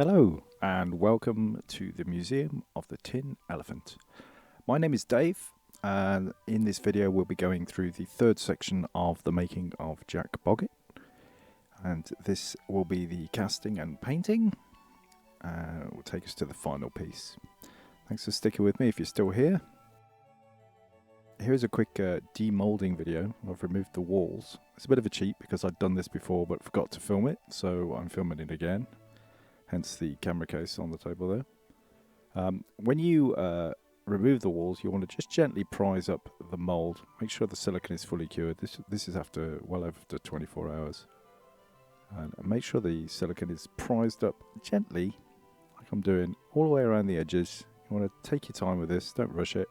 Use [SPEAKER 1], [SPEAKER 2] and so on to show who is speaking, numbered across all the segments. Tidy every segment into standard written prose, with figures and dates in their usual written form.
[SPEAKER 1] Hello and welcome to the Museum of the Tin Elephant. My name is Dave and in this video we'll be going through the third section of the Making of Jack Bogget, and this will be the casting and painting. It will take us to the final piece. Thanks for sticking with me if you're still here. Here's a quick demoulding video. I've removed the walls. It's a bit of a cheat because I'd done this before but forgot to film it, so I'm filming it again. Hence the camera case on the table there. When you remove the walls, you want to just gently prise up the mould. Make sure the silicone is fully cured. This is after well after 24 hours. And make sure the silicone is prized up gently, like I'm doing, all the way around the edges. You want to take your time with this, don't rush it.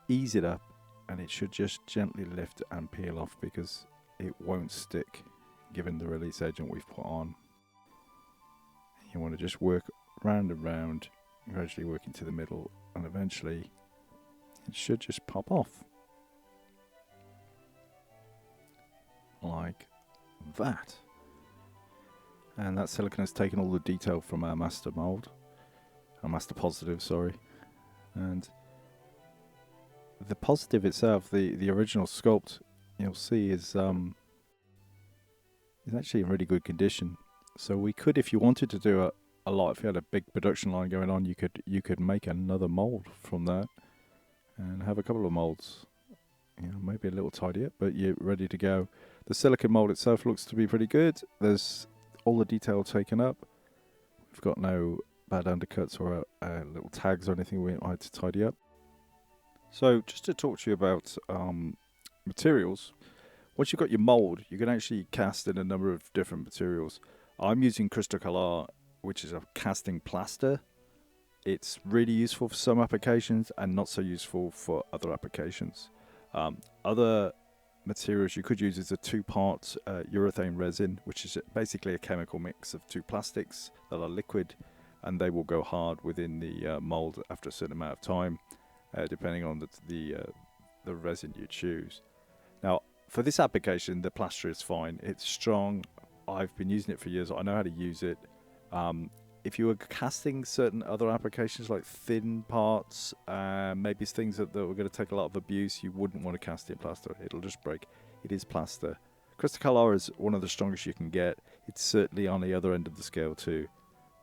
[SPEAKER 1] Ease it up, and it should just gently lift and peel off because it won't stick given the release agent we've put on. You want to just work round and round, gradually working to the middle, and eventually it should just pop off. Like that. And that silicone has taken all the detail from our master mould, our master positive, sorry. And the positive itself, the original sculpt, you'll see is actually in really good condition. So we could, if you wanted to do a lot, if you had a big production line going on, you could make another mold from that and have a couple of molds. You know, maybe a little tidier, but you're ready to go. The silicone mold itself looks to be pretty good. There's all the detail taken up. We've got no bad undercuts or little tags or anything we had to tidy up. So just to talk to you about materials, once you've got your mold, you can actually cast in a number of different materials. I'm using Crystal Color, which is a casting plaster. It's really useful for some applications and not so useful for other applications. Other materials you could use is a two-part urethane resin, which is basically a chemical mix of two plastics that are liquid, and they will go hard within the mold after a certain amount of time, depending on the resin you choose. Now, for this application, the plaster is fine. It's strong. I've been using it for years. I know how to use it. If you were casting certain other applications like thin parts, maybe things that were going to take a lot of abuse, you wouldn't want to cast it in plaster. It'll just break. It is plaster. Crystal Color is one of the strongest you can get. It's certainly on the other end of the scale to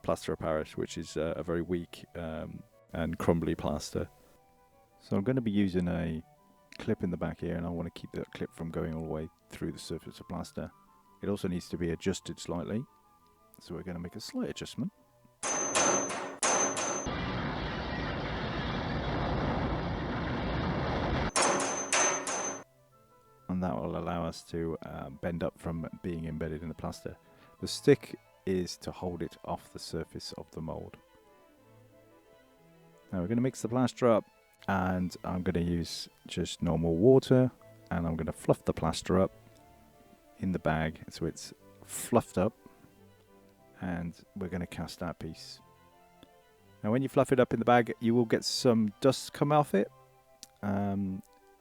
[SPEAKER 1] plaster of Paris, which is a very weak and crumbly plaster. So I'm going to be using a clip in the back here, and I want to keep that clip from going all the way through the surface of plaster. It also needs to be adjusted slightly, so we're going to make a slight adjustment. And that will allow us to bend up from being embedded in the plaster. The stick is to hold it off the surface of the mould. Now we're going to mix the plaster up, and I'm going to use just normal water, and I'm going to fluff the plaster up in the bag so it's fluffed up, and we're going to cast our piece. Now when you fluff it up in the bag, you will get some dust come off it.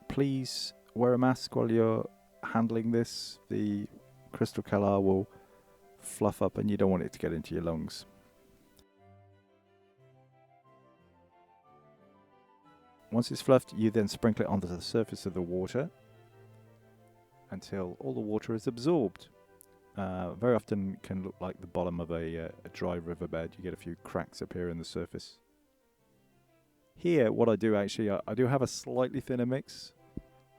[SPEAKER 1] Please wear a mask while you're handling this. The Crystal Color will fluff up and you don't want it to get into your lungs. Once it's fluffed, you then sprinkle it onto the surface of the water until all the water is absorbed. Very often can look like the bottom of a dry riverbed. You get a few cracks appear in the surface. Here, what I do actually, I do have a slightly thinner mix.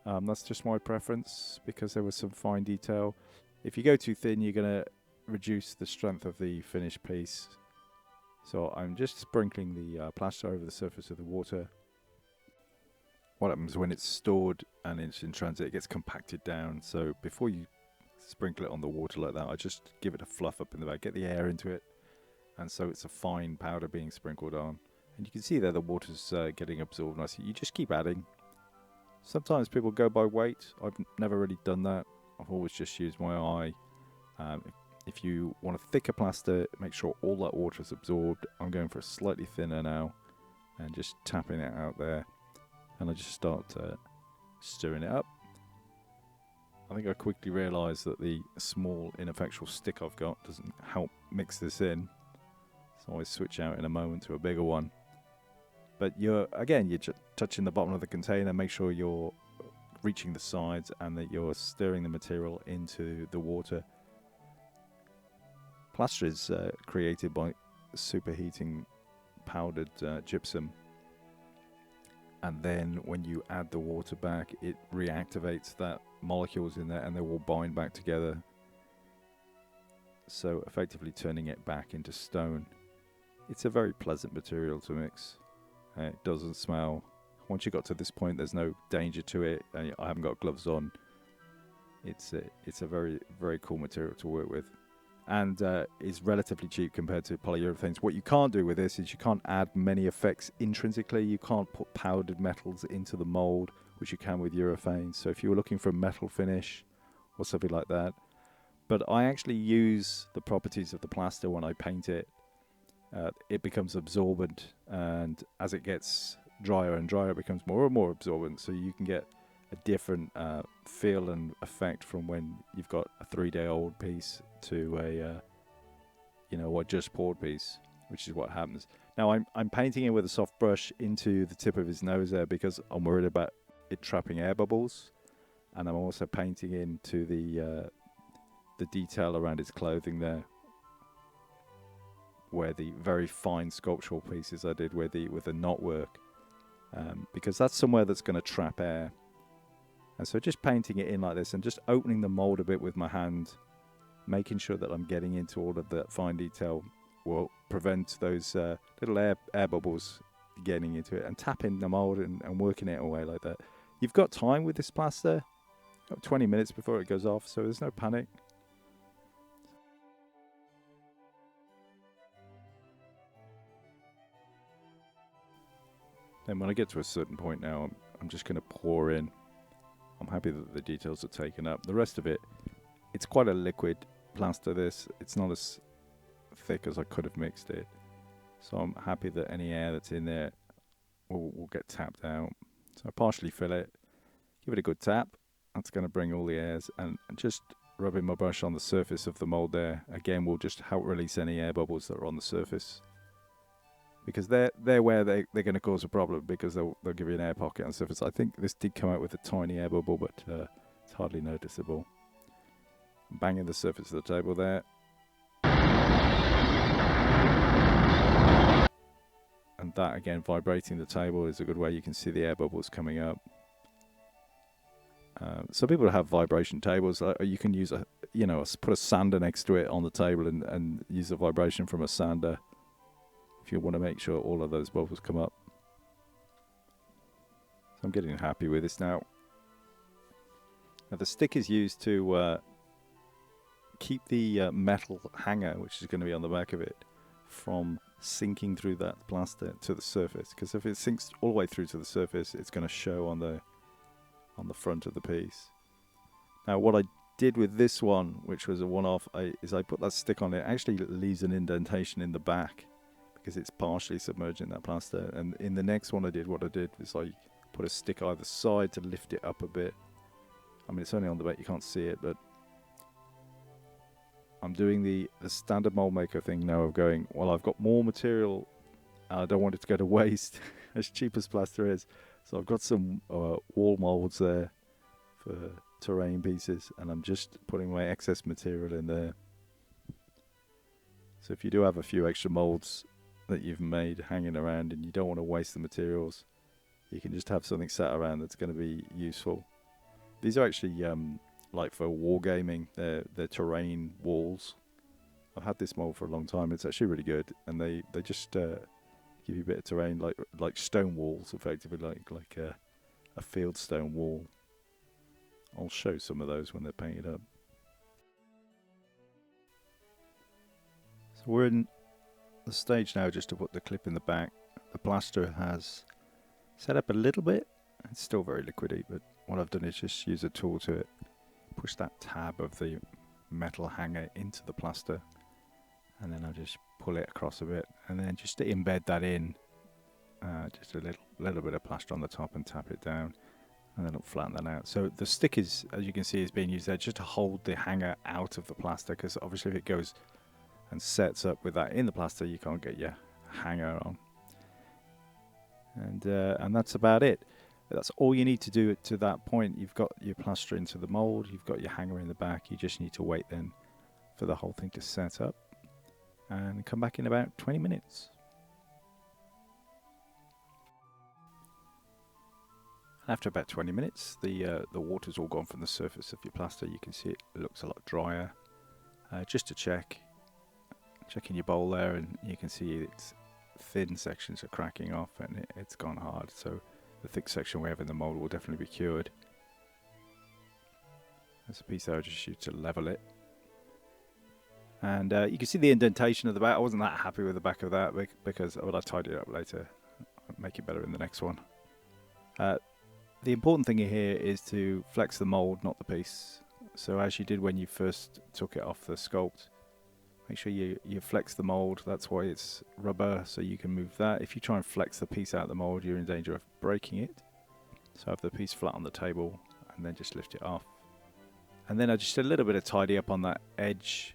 [SPEAKER 1] That's just my preference because there was some fine detail. If you go too thin, you're going to reduce the strength of the finished piece. So I'm just sprinkling the plaster over the surface of the water. What happens when it's stored and it's in transit, it gets compacted down. So before you sprinkle it on the water like that, I just give it a fluff up in the bag, get the air into it, and so it's a fine powder being sprinkled on. And you can see there the water's getting absorbed nicely. You just keep adding. Sometimes people go by weight. I've never really done that. I've always just used my eye. If you want a thicker plaster, make sure all that water is absorbed. I'm going for a slightly thinner now and just tapping it out there. And I just start stirring it up. I think I quickly realised that the small ineffectual stick I've got doesn't help mix this in. So I always switch out in a moment to a bigger one. But you're just touching the bottom of the container, make sure you're reaching the sides and that you're stirring the material into the water. Plaster is created by superheating powdered gypsum, and then when you add the water back, it reactivates that molecules in there and they will bind back together, so effectively turning it back into stone. It's a very pleasant material to mix. It doesn't smell. Once you got to this point, there's no danger to it. I haven't got gloves on. It's a very, very cool material to work with, and is relatively cheap compared to polyurethanes. What you can't do with this is you can't add many effects intrinsically. You can't put powdered metals into the mold, which you can with urethane. So if you were looking for a metal finish or something like that, but I actually use the properties of the plaster when I paint it. It becomes absorbent, and as it gets drier and drier, it becomes more and more absorbent, so you can get a different feel and effect from when you've got a 3-day-old piece to a just poured piece, which is what happens. Now I'm painting it with a soft brush into the tip of his nose there because I'm worried about it trapping air bubbles, and I'm also painting into the detail around his clothing there, where the very fine sculptural pieces I did with the knot work, because that's somewhere that's going to trap air. And so just painting it in like this and just opening the mold a bit with my hand, making sure that I'm getting into all of that fine detail, will prevent those little air bubbles getting into it, and tapping the mold and working it away like that. You've got time with this plaster, got 20 minutes before it goes off, so there's no panic. Then when I get to a certain point now, I'm just going to pour in. I'm happy that the details are taken up. The rest of it, it's quite a liquid plaster this. It's not as thick as I could have mixed it. So I'm happy that any air that's in there will get tapped out. So I partially fill it, give it a good tap. That's going to bring all the airs, and just rubbing my brush on the surface of the mold there. Again, will just help release any air bubbles that are on the surface, because they're where they're going to cause a problem, because they'll give you an air pocket on the surface. I think this did come out with a tiny air bubble, but it's hardly noticeable. Banging the surface of the table there. And that, again, vibrating the table is a good way you can see the air bubbles coming up. Some people have vibration tables. You can use put a sander next to it on the table and use the vibration from a sander, if you want to make sure all of those bubbles come up. So I'm getting happy with this now. Now the stick is used to keep the metal hanger, which is going to be on the back of it, from sinking through that plaster to the surface. Because if it sinks all the way through to the surface, it's going to show on the front of the piece. Now what I did with this one, which was a one-off, is I put that stick on it. It actually leaves an indentation in the back, because it's partially submerged in that plaster. And in the next one what I did was I put a stick either side to lift it up a bit. I mean, it's only on the back, you can't see it, but I'm doing the standard mold maker thing now of going, well, I've got more material, I don't want it to go to waste, as cheap as plaster is. So I've got some wall molds there for terrain pieces, and I'm just putting my excess material in there. So if you do have a few extra molds that you've made hanging around and you don't want to waste the materials, you can just have something sat around that's going to be useful. These are actually like for wargaming, they're terrain walls. I've had this mold for a long time. It's actually really good, and they just give you a bit of terrain, like stone walls, effectively, like a field stone wall. I'll show some of those when they're painted up. So we're in the stage now just to put the clip in the back. The plaster has set up a little bit. It's still very liquidy, but what I've done is just use a tool to push that tab of the metal hanger into the plaster, and then I'll just pull it across a bit, and then just to embed that in, just a little bit of plaster on the top and tap it down, and then it'll flatten that out. So the stick is, as you can see, is being used there just to hold the hanger out of the plaster, because obviously if it goes and sets up with that in the plaster, you can't get your hanger on. And that's about it. That's all you need to do to that point. You've got your plaster into the mold, you've got your hanger in the back. You just need to wait then for the whole thing to set up and come back in about 20 minutes. After about 20 minutes, the water's all gone from the surface of your plaster. You can see it looks a lot drier. Just to check in your bowl there, and you can see it's thin sections are cracking off and it's gone hard. So the thick section we have in the mold will definitely be cured. There's a piece there I just used to level it. And you can see the indentation of the back. I wasn't that happy with the back of that because I'll tidy it up later. I'll make it better in the next one. The important thing here is to flex the mold, not the piece. So as you did when you first took it off the sculpt, make sure you flex the mold. That's why it's rubber, so you can move that. If you try and flex the piece out of the mold, you're in danger of breaking it. So have the piece flat on the table and then just lift it off. And then I just did a little bit of tidy up on that edge.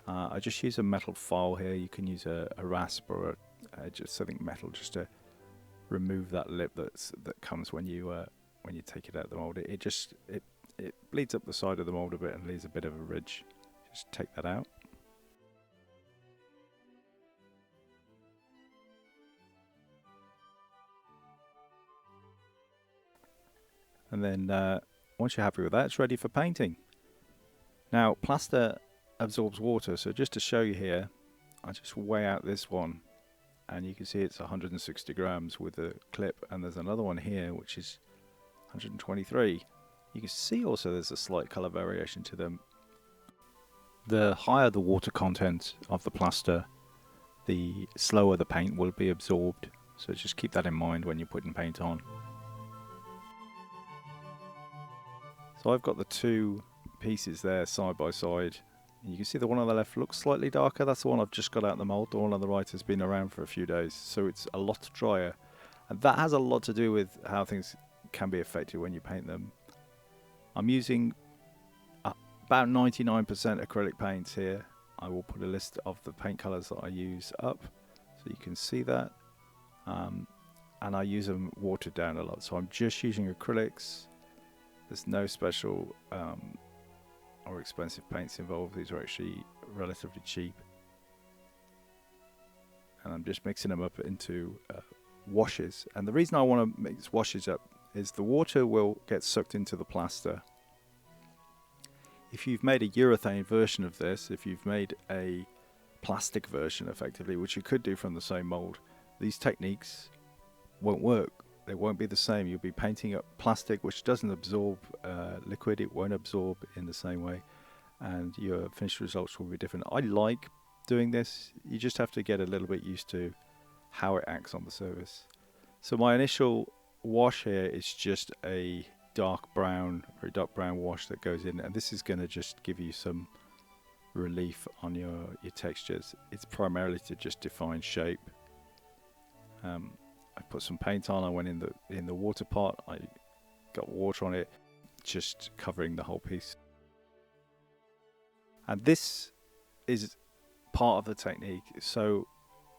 [SPEAKER 1] I just use a metal file here. You can use a rasp or just something metal just to remove that lip that comes when you take it out of the mold. It bleeds up the side of the mold a bit and leaves a bit of a ridge. Just take that out. And then once you're happy with that, it's ready for painting. Now, plaster absorbs water, so just to show you here, I just weigh out this one, and you can see it's 160 grams with a clip, and there's another one here which is 123. You can see also there's a slight color variation to them. The higher the water content of the plaster, the slower the paint will be absorbed, so just keep that in mind when you're putting paint on. So I've got the two pieces there side by side. You can see the one on the left looks slightly darker. That's the one I've just got out of the mold. The one on the right has been around for a few days, so it's a lot drier. And that has a lot to do with how things can be affected when you paint them. I'm using about 99% acrylic paints here. I will put a list of the paint colors that I use up so you can see that. And I use them watered down a lot. So I'm just using acrylics. There's no special or expensive paints involved. These are actually relatively cheap. And I'm just mixing them up into washes. And the reason I want to mix washes up is the water will get sucked into the plaster. If you've made a urethane version of this, if you've made a plastic version effectively, which you could do from the same mold, these techniques won't work. They won't be the same. You'll be painting up plastic which doesn't absorb liquid. It won't absorb in the same way, and your finished results will be different. I like doing this. You just have to get a little bit used to how it acts on the surface. So my initial wash here is just a dark brown, very dark brown wash that goes in, and this is going to just give you some relief on your textures. It's primarily to just define shape. I put some paint on. I went in the water pot. I got water on it, just covering the whole piece. And this is part of the technique. So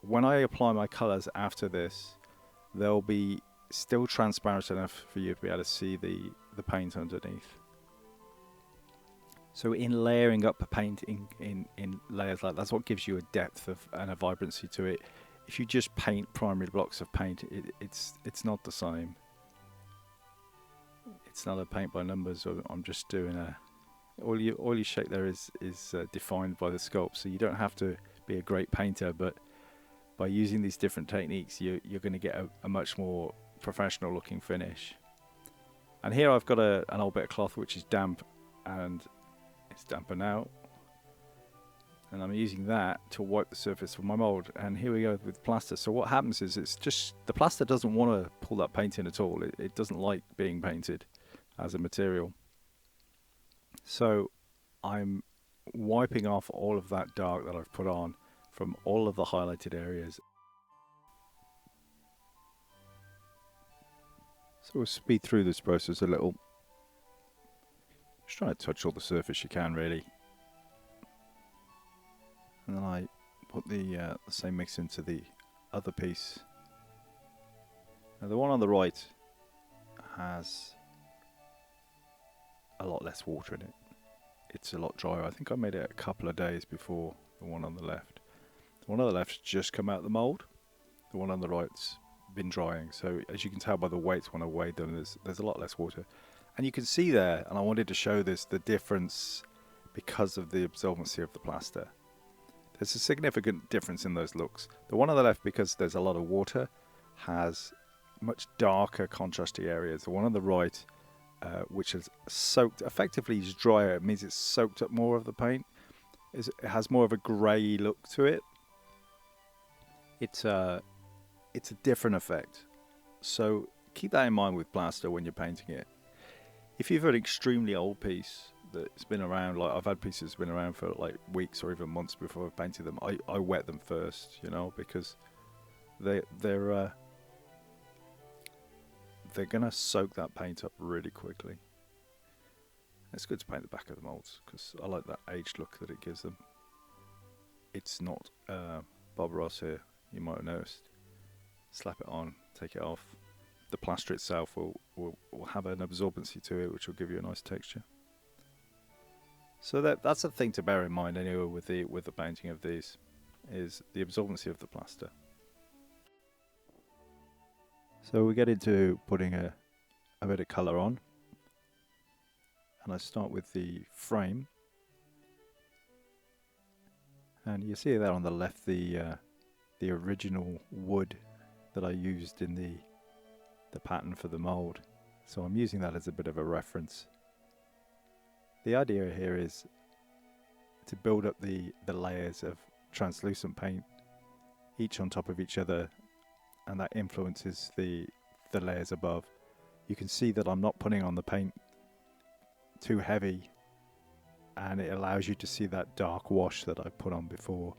[SPEAKER 1] when I apply my colors after this, they'll be still transparent enough for you to be able to see the paint underneath. So in layering up the paint in layers like that's what gives you a depth of and a vibrancy to it. If you just paint primary blocks of paint, it's not the same. It's not a paint by numbers. I'm just doing all your shape there is defined by the sculpt. So you don't have to be a great painter, but by using these different techniques, you're going to get a much more professional looking finish. And here I've got an old bit of cloth which is damp, and it's damper now. And I'm using that to wipe the surface of my mold. And here we go with plaster. So what happens is it's just the plaster doesn't want to pull that paint in at all. It doesn't like being painted as a material. So I'm wiping off all of that dark that I've put on from all of the highlighted areas. So we'll speed through this process a little. Just try to touch all the surface you can, really. and then I put the same mix into the other piece. Now the one on the right has a lot less water in it. It's a lot drier. I think I made it a couple of days before the one on the left. The one on the left's just come out of the mould. The one on the right's been drying. So as you can tell by the weights when I weighed them, there's a lot less water. And you can see there, and I wanted to show this, the difference because of the absorbency of the plaster. There's a significant difference in those looks. The one on the left, because there's a lot of water, has much darker contrasty areas. The one on the right, which is soaked, effectively is drier. It means it's soaked up more of the paint. It has more of a grey look to it. It's a different effect. So keep that in mind with plaster when you're painting it. If you've an extremely old piece that's been around, like I've had pieces that's been around for like weeks or even months before I've painted them, I wet them first, you know, because they're gonna soak that paint up really quickly. It's good to paint the back of the molds because I like that aged look that it gives them. It's not Bob Ross here, you might have noticed. Slap it on, take it off. The plaster itself will have an absorbency to it, which will give you a nice texture. So that's a thing to bear in mind anyway with the painting of these, is the absorbency of the plaster. So we get into putting a bit of colour on, and I start with the frame, and you see there on the left the original wood that I used in the pattern for the mould. So I'm using that as a bit of a reference. The idea here is to build up the layers of translucent paint, each on top of each other, and that influences the layers above. You can see that I'm not putting on the paint too heavy, and it allows you to see that dark wash that I put on before.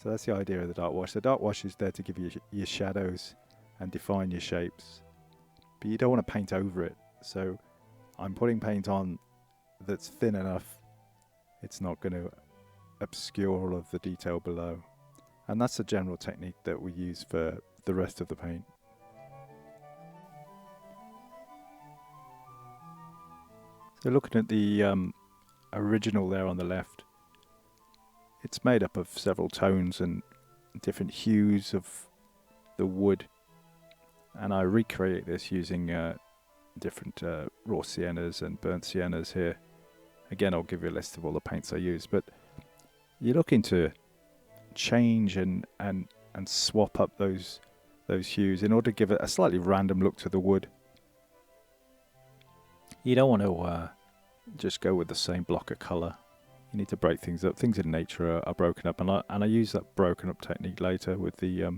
[SPEAKER 1] So that's the idea of the dark wash. The dark wash is there to give you your shadows and define your shapes, but you don't want to paint over it. So I'm putting paint on that's thin enough it's not going to obscure all of the detail below. And that's the general technique that we use for the rest of the paint. So looking at the original there on the left, it's made up of several tones and different hues of the wood, and I recreate this using different raw siennas and burnt siennas here. Again, I'll give you a list of all the paints I use, but you're looking to change and swap up those hues in order to give it a slightly random look to the wood. You don't want to just go with the same block of colour. You need to break things up. Things in nature are broken up, and I use that broken up technique later with the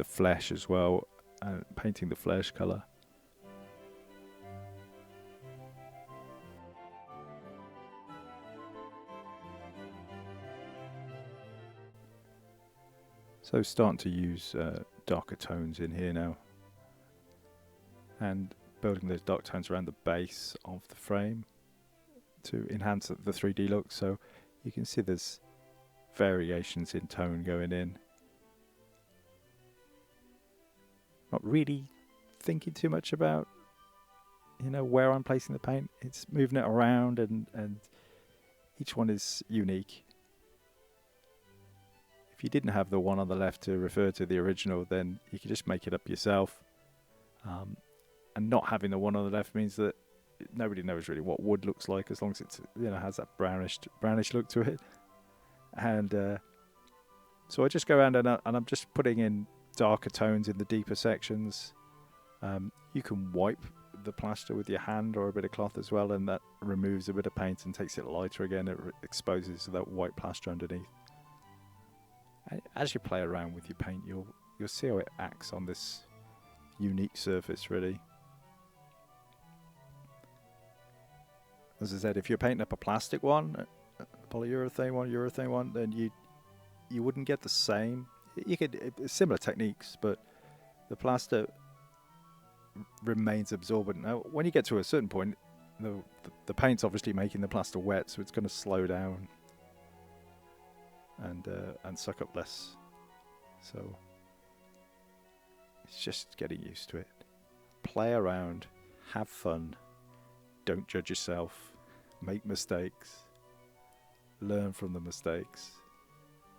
[SPEAKER 1] flesh as well, painting the flesh colour. So starting to use darker tones in here now, and building those dark tones around the base of the frame to enhance the 3D look. So you can see there's variations in tone going in. Not really thinking too much about, where I'm placing the paint. It's moving it around, and each one is unique. If you didn't have the one on the left to refer to the original, then you could just make it up yourself. And not having the one on the left means that nobody knows really what wood looks like, as long as it's has that brownish look to it. And so I just go around and I'm just putting in darker tones in the deeper sections. You can wipe the plaster with your hand or a bit of cloth as well, and that removes a bit of paint and takes it lighter again. It exposes that white plaster underneath. As you play around with your paint, you'll see how it acts on this unique surface, really. As I said, if you're painting up a plastic one, a urethane one, then you wouldn't get the same. You could similar techniques, but the plaster remains absorbent. Now, when you get to a certain point, the paint's obviously making the plaster wet, so it's going to slow down. and suck up less. So it's just getting used to it. Play around, have fun, don't judge yourself, make mistakes, learn from the mistakes,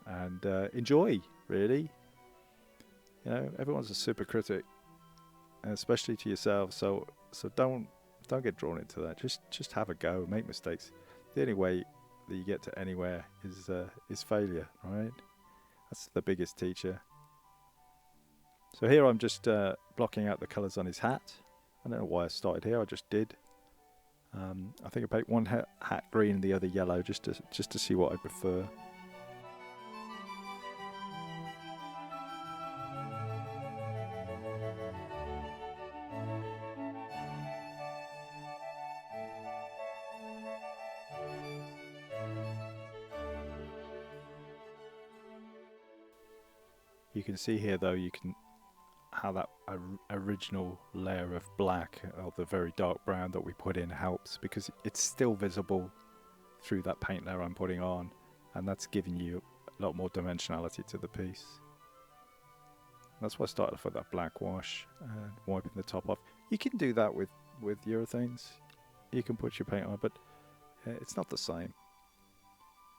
[SPEAKER 1] and enjoy, really. You know, everyone's a super critic, especially to yourself, so don't get drawn into that. Just have a go, make mistakes. The only way that you get to anywhere is failure, right? That's the biggest teacher. So here I'm just blocking out the colours on his hat. I don't know why I started here, I just did. I think I paint one hat green and the other yellow just to see what I prefer. You can see here though, how that original layer of black or the very dark brown that we put in helps, because it's still visible through that paint layer I'm putting on, and that's giving you a lot more dimensionality to the piece. That's why I started off with that black wash and wiping the top off. You can do that with urethanes. You can put your paint on, but it's not the same.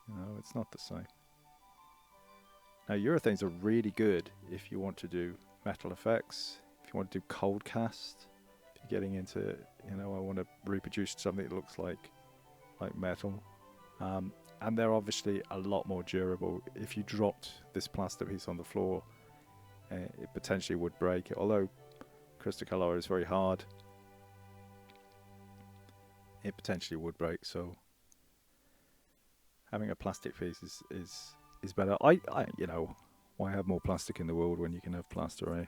[SPEAKER 1] You know, it's not the same. Now urethanes are really good if you want to do metal effects, if you want to do cold cast, if you're getting into, you know, I want to reproduce something that looks like metal. And they're obviously a lot more durable. If you dropped this plaster piece on the floor, it potentially would break. Although crystal color is very hard, it potentially would break. So having a plastic piece is better. I you know, why have more plastic in the world when you can have plaster, eh?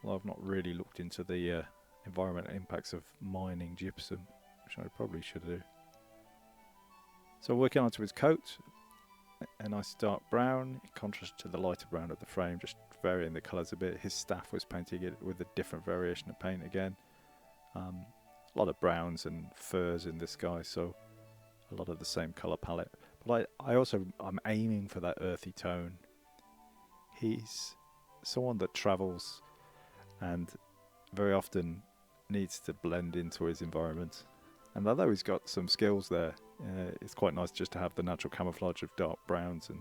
[SPEAKER 1] Well, I've not really looked into the environmental impacts of mining gypsum, which I probably should do. So working onto his coat, a nice dark brown in contrast to the lighter brown of the frame, just varying the colours a bit. His staff was painting it with a different variation of paint again. A lot of browns and furs in this guy, so a lot of the same colour palette. But I'm aiming for that earthy tone. He's someone that travels and very often needs to blend into his environment. And although he's got some skills there, it's quite nice just to have the natural camouflage of dark browns and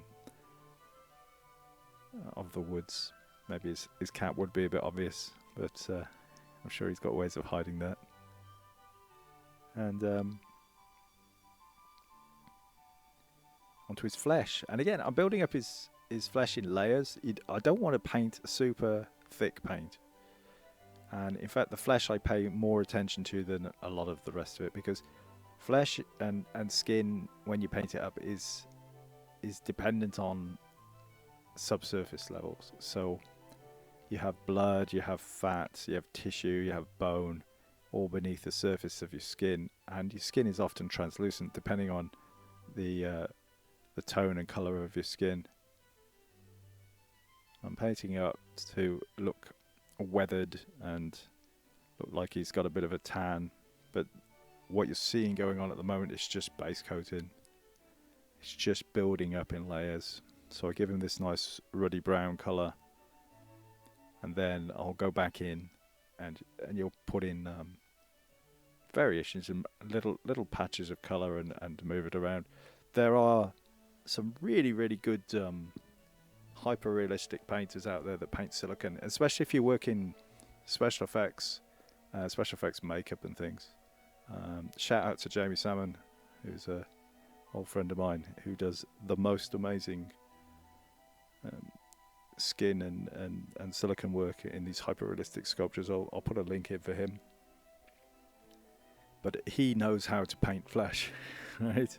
[SPEAKER 1] of the woods. Maybe his cap would be a bit obvious, but I'm sure he's got ways of hiding that. And onto his flesh, and again I'm building up his flesh in layers. I don't want to paint a super thick paint, and in fact the flesh I pay more attention to than a lot of the rest of it, because flesh and skin, when you paint it up, is dependent on subsurface levels. So you have blood, you have fat, you have tissue, you have bone, all beneath the surface of your skin, and your skin is often translucent depending on the tone and colour of your skin. I'm painting it up to look weathered and look like he's got a bit of a tan, but what you're seeing going on at the moment is just base coating. It's just building up in layers. So I give him this nice ruddy brown colour, and then I'll go back in and you'll put in variations and little patches of colour and move it around. There are some really good hyper realistic painters out there that paint silicon, especially if you work in special effects makeup and things. Shout out to Jamie Salmon, who's a old friend of mine, who does the most amazing skin and silicon work in these hyper realistic sculptures. I'll put a link in for him, but he knows how to paint flesh. Right,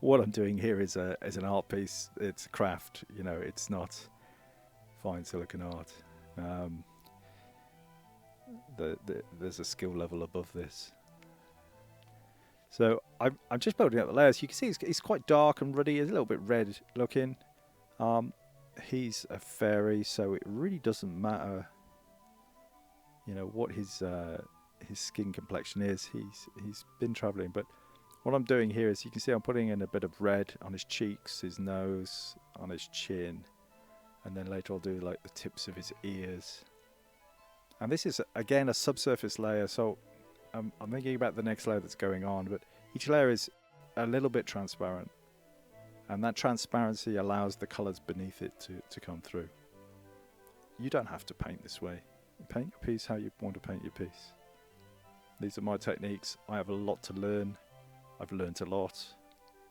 [SPEAKER 1] what I'm doing here is an art piece. It's a craft, you know, it's not fine silicon art. There's a skill level above this. So I'm just building up the layers. You can see he's quite dark and ruddy. He's a little bit red looking. He's a fairy, so it really doesn't matter, you know, what his skin complexion is. He's been travelling, but What I'm doing here is, you can see I'm putting in a bit of red on his cheeks, his nose, on his chin, and then later I'll do like the tips of his ears. And this is again a subsurface layer, so I'm thinking about the next layer that's going on, but each layer is a little bit transparent, and that transparency allows the colours beneath it to come through. You don't have to paint this way. Paint your piece how you want to paint your piece. These are my techniques. I have a lot to learn. I've learned a lot.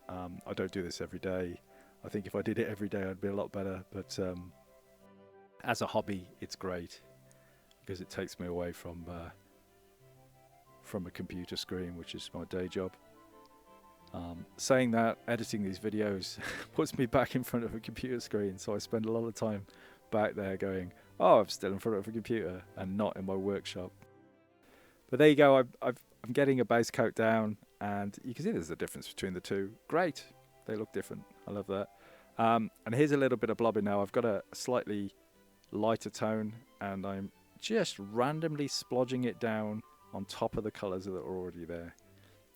[SPEAKER 1] I don't do this every day. I think if I did it every day I'd be a lot better, but as a hobby it's great because it takes me away from a computer screen, which is my day job. Saying that, editing these videos puts me back in front of a computer screen, so I spend a lot of time back there going, oh, I'm still in front of a computer and not in my workshop. But there you go, I'm getting a base coat down, and you can see there's a difference between the two. Great, they look different, I love that. And here's a little bit of blobbing now. I've got a slightly lighter tone, and I'm just randomly splodging it down on top of the colours that are already there.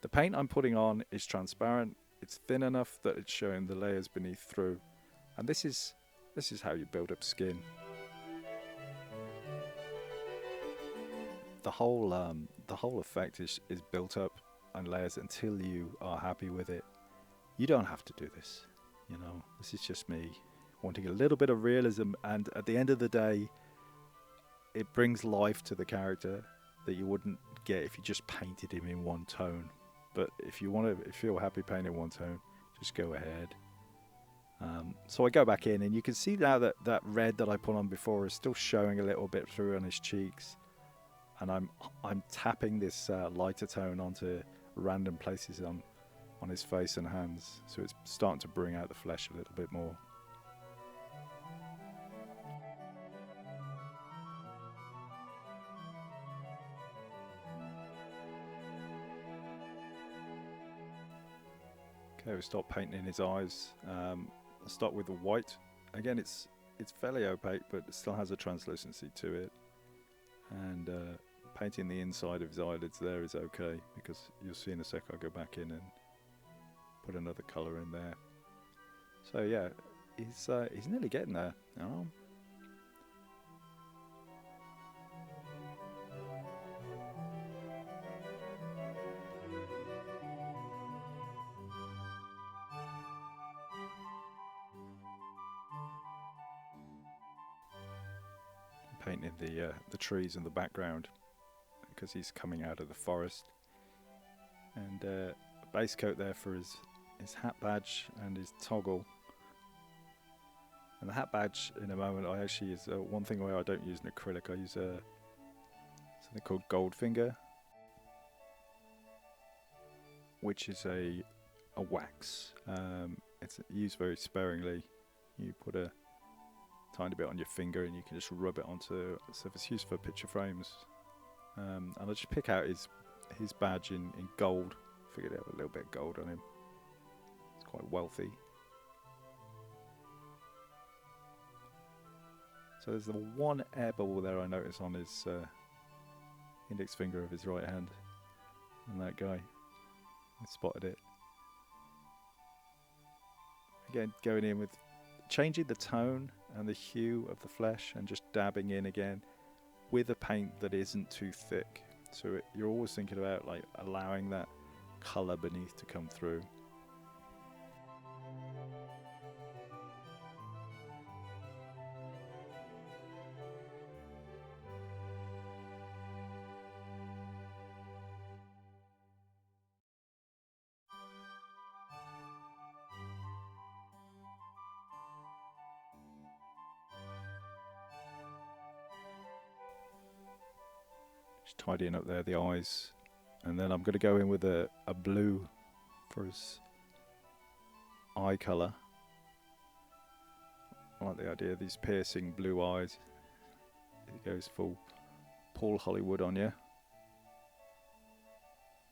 [SPEAKER 1] The paint I'm putting on is transparent, it's thin enough that it's showing the layers beneath through, and this is how you build up skin. The whole effect is built up on layers until you are happy with it. You don't have to do this, you know. This is just me wanting a little bit of realism, and at the end of the day, it brings life to the character that you wouldn't get if you just painted him in one tone. But if you feel happy painting one tone, just go ahead. So I go back in, and you can see now that that red that I put on before is still showing a little bit through on his cheeks, and I'm tapping this lighter tone onto random places on his face and hands, so it's starting to bring out the flesh a little bit more. Okay, we start painting in his eyes. I'll start with the white. Again, it's fairly opaque, but it still has a translucency to it. And painting the inside of his eyelids there is okay, because you'll see in a sec I'll go back in and put another colour in there. So yeah, he's nearly getting there. Painting the trees in the background because he's coming out of the forest, and a base coat there for his hat badge and his toggle. And the hat badge, in a moment, I actually use one thing where I don't use an acrylic. I use something called Goldfinger, which is a wax. It's used very sparingly. You put a tiny bit on your finger and you can just rub it onto, so it's used for picture frames. And I just pick out his badge in gold. Figured out a little bit of gold on him. It's quite wealthy. So there's the one air bubble there I noticed on his index finger of his right hand. And that guy, I spotted it. Again, going in with changing the tone and the hue of the flesh and just dabbing in again with a paint that isn't too thick. So you're always thinking about like allowing that colour beneath to come through. Just tidying up there the eyes, and then I'm going to go in with a blue for his eye colour. I like the idea of these piercing blue eyes. It goes full Paul Hollywood on you.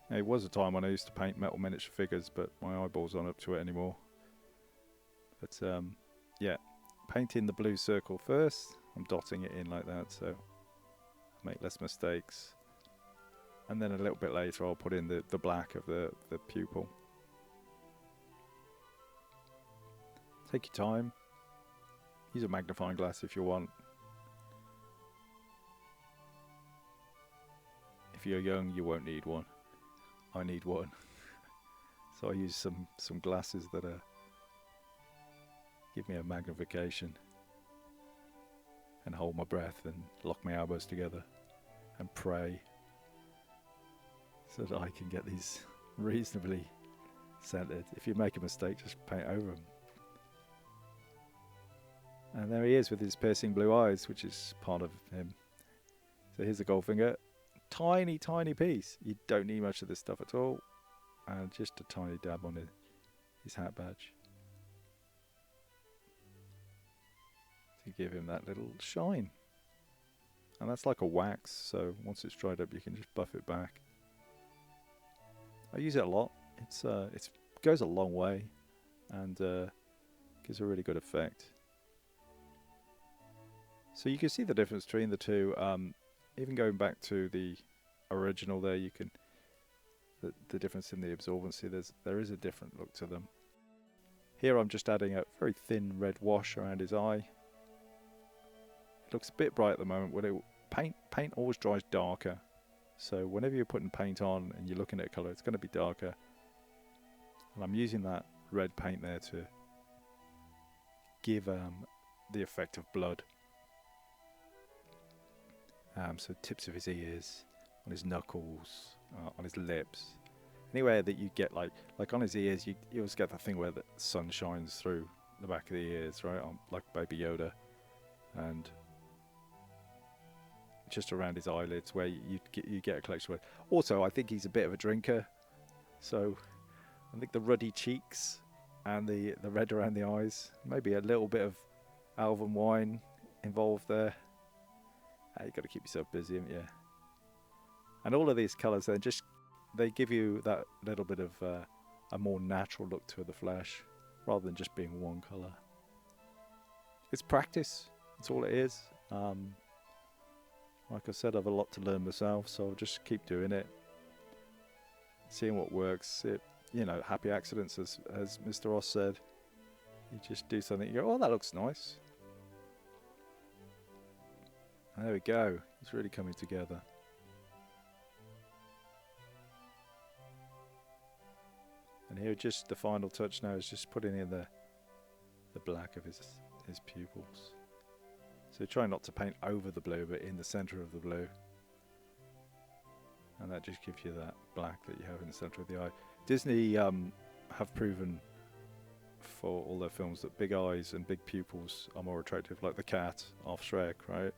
[SPEAKER 1] Now, it was a time when I used to paint metal miniature figures, but my eyeballs aren't up to it anymore. But yeah, painting the blue circle first. I'm dotting it in like that, so make less mistakes. And then a little bit later I'll put in the black of the pupil. Take your time. Use a magnifying glass if you want. If you're young, you won't need one. I need one. So I use some glasses that give me a magnification and hold my breath and lock my elbows together and pray so that I can get these reasonably centered. If you make a mistake, just paint over them. And there he is with his piercing blue eyes, which is part of him. So here's the Goldfinger. Tiny, tiny piece. You don't need much of this stuff at all. And just a tiny dab on his hat badge to give him that little shine. And that's like a wax, so once it's dried up you can just buff it back. I use it a lot. It goes a long way and gives a really good effect. So you can see the difference between the two. Even going back to the original there, you can the difference in the absorbency. There is a different look to them. Here I'm just adding a very thin red wash around his eye. It looks a bit bright at the moment. Paint always dries darker. So whenever you're putting paint on and you're looking at a colour, it's going to be darker. And I'm using that red paint there to give the effect of blood. So tips of his ears, on his knuckles, on his lips. Anywhere that you get like on his ears, you always get that thing where the sun shines through the back of the ears, right? Like Baby Yoda. And just around his eyelids where you get a collection of. Also, I think he's a bit of a drinker, so I think the ruddy cheeks and the red around the eyes, maybe a little bit of Alvin wine involved there. You got to keep yourself busy, haven't you? And all of these colours, they give you that little bit of a more natural look to the flesh, rather than just being one colour. It's practice. That's all it is. Like I said, I have a lot to learn myself, so I'll just keep doing it, seeing what works. Happy accidents, as Mr. Ross said. You just do something, you go, oh, that looks nice. And there we go. It's really coming together. And here, just the final touch now is just putting in the black of his pupils. So try not to paint over the blue, but in the centre of the blue. And that just gives you that black that you have in the centre of the eye. Disney have proven for all their films that big eyes and big pupils are more attractive, like the cat off Shrek, right?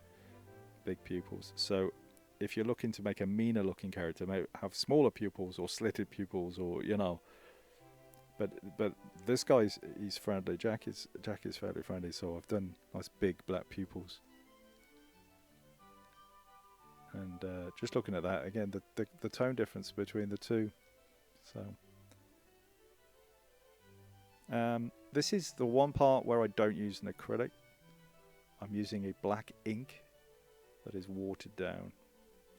[SPEAKER 1] Big pupils. So if you're looking to make a meaner looking character, maybe have smaller pupils or slitted pupils, or But this guy's he's friendly. Jack is fairly friendly, so I've done nice big black pupils. And just looking at that again, the tone difference between the two. So this is the one part where I don't use an acrylic. I'm using a black ink that is watered down.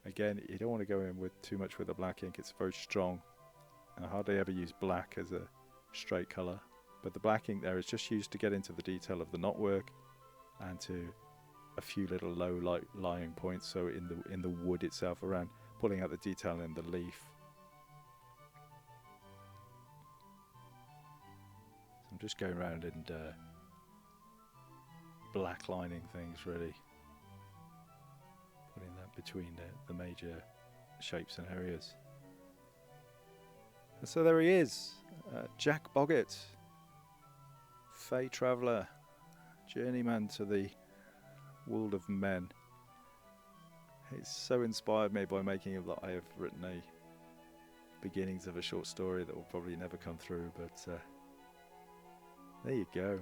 [SPEAKER 1] Again, you don't want to go in with too much with the black ink. It's very strong. I hardly ever use black as a straight colour, but the black ink there is just used to get into the detail of the knotwork and to a few little low lying points, so in the wood itself, around pulling out the detail in the leaf. So I'm just going around and black lining things, really putting that between the major shapes and areas. And so there he is, Jack Bogget, Fey Traveller, journeyman to the world of men. He's so inspired me by Making of that I have written a beginnings of a short story that will probably never come through, but there you go.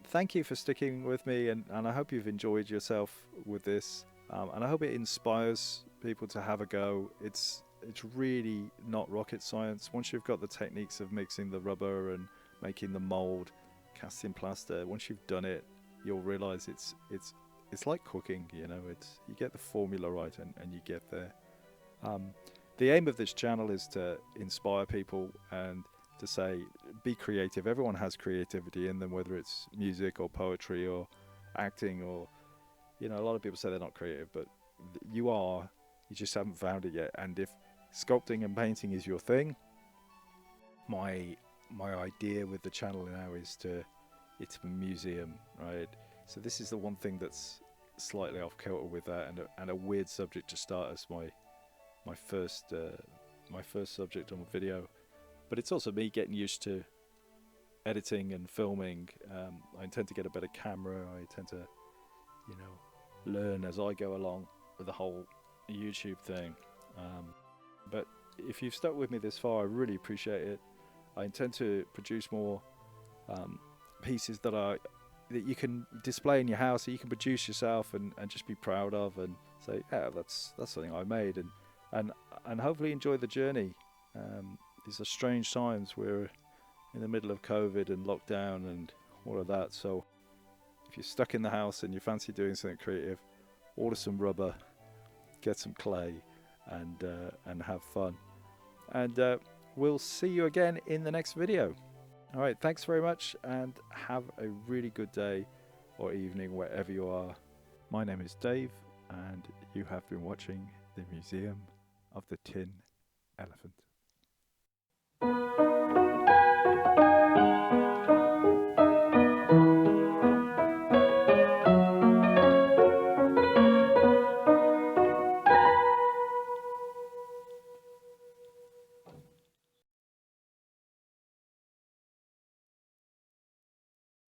[SPEAKER 1] Thank you for sticking with me, and I hope you've enjoyed yourself with this, and I hope it inspires people to have a go. It's really not rocket science. Once you've got the techniques of mixing the rubber and making the mold, casting plaster, once you've done it, you'll realize it's like cooking, you get the formula right and you get there. The aim of this channel is to inspire people and to say, be creative. Everyone has creativity in them, whether it's music or poetry or acting, or, you know, a lot of people say they're not creative, but you are. You just haven't found it yet. And if sculpting and painting is your thing, my idea with the channel now is it's a museum, right? So this is the one thing that's slightly off kilter with that, and a weird subject to start as my first subject on video. But it's also me getting used to editing and filming. I intend to get a better camera. I intend to, you know, learn as I go along with the whole YouTube thing. But if you've stuck with me this far, I really appreciate it. I intend to produce more pieces that you can display in your house, that you can produce yourself and just be proud of, and say, yeah, that's something I made, and hopefully enjoy the journey. These are strange times. We're in the middle of COVID and lockdown and all of that. So if you're stuck in the house and you fancy doing something creative, order some rubber, get some clay, and have fun. And we'll see you again in the next video. All right, thanks very much, and have a really good day or evening wherever you are. My name is Dave, and you have been watching the Museum of the Tin Elephant.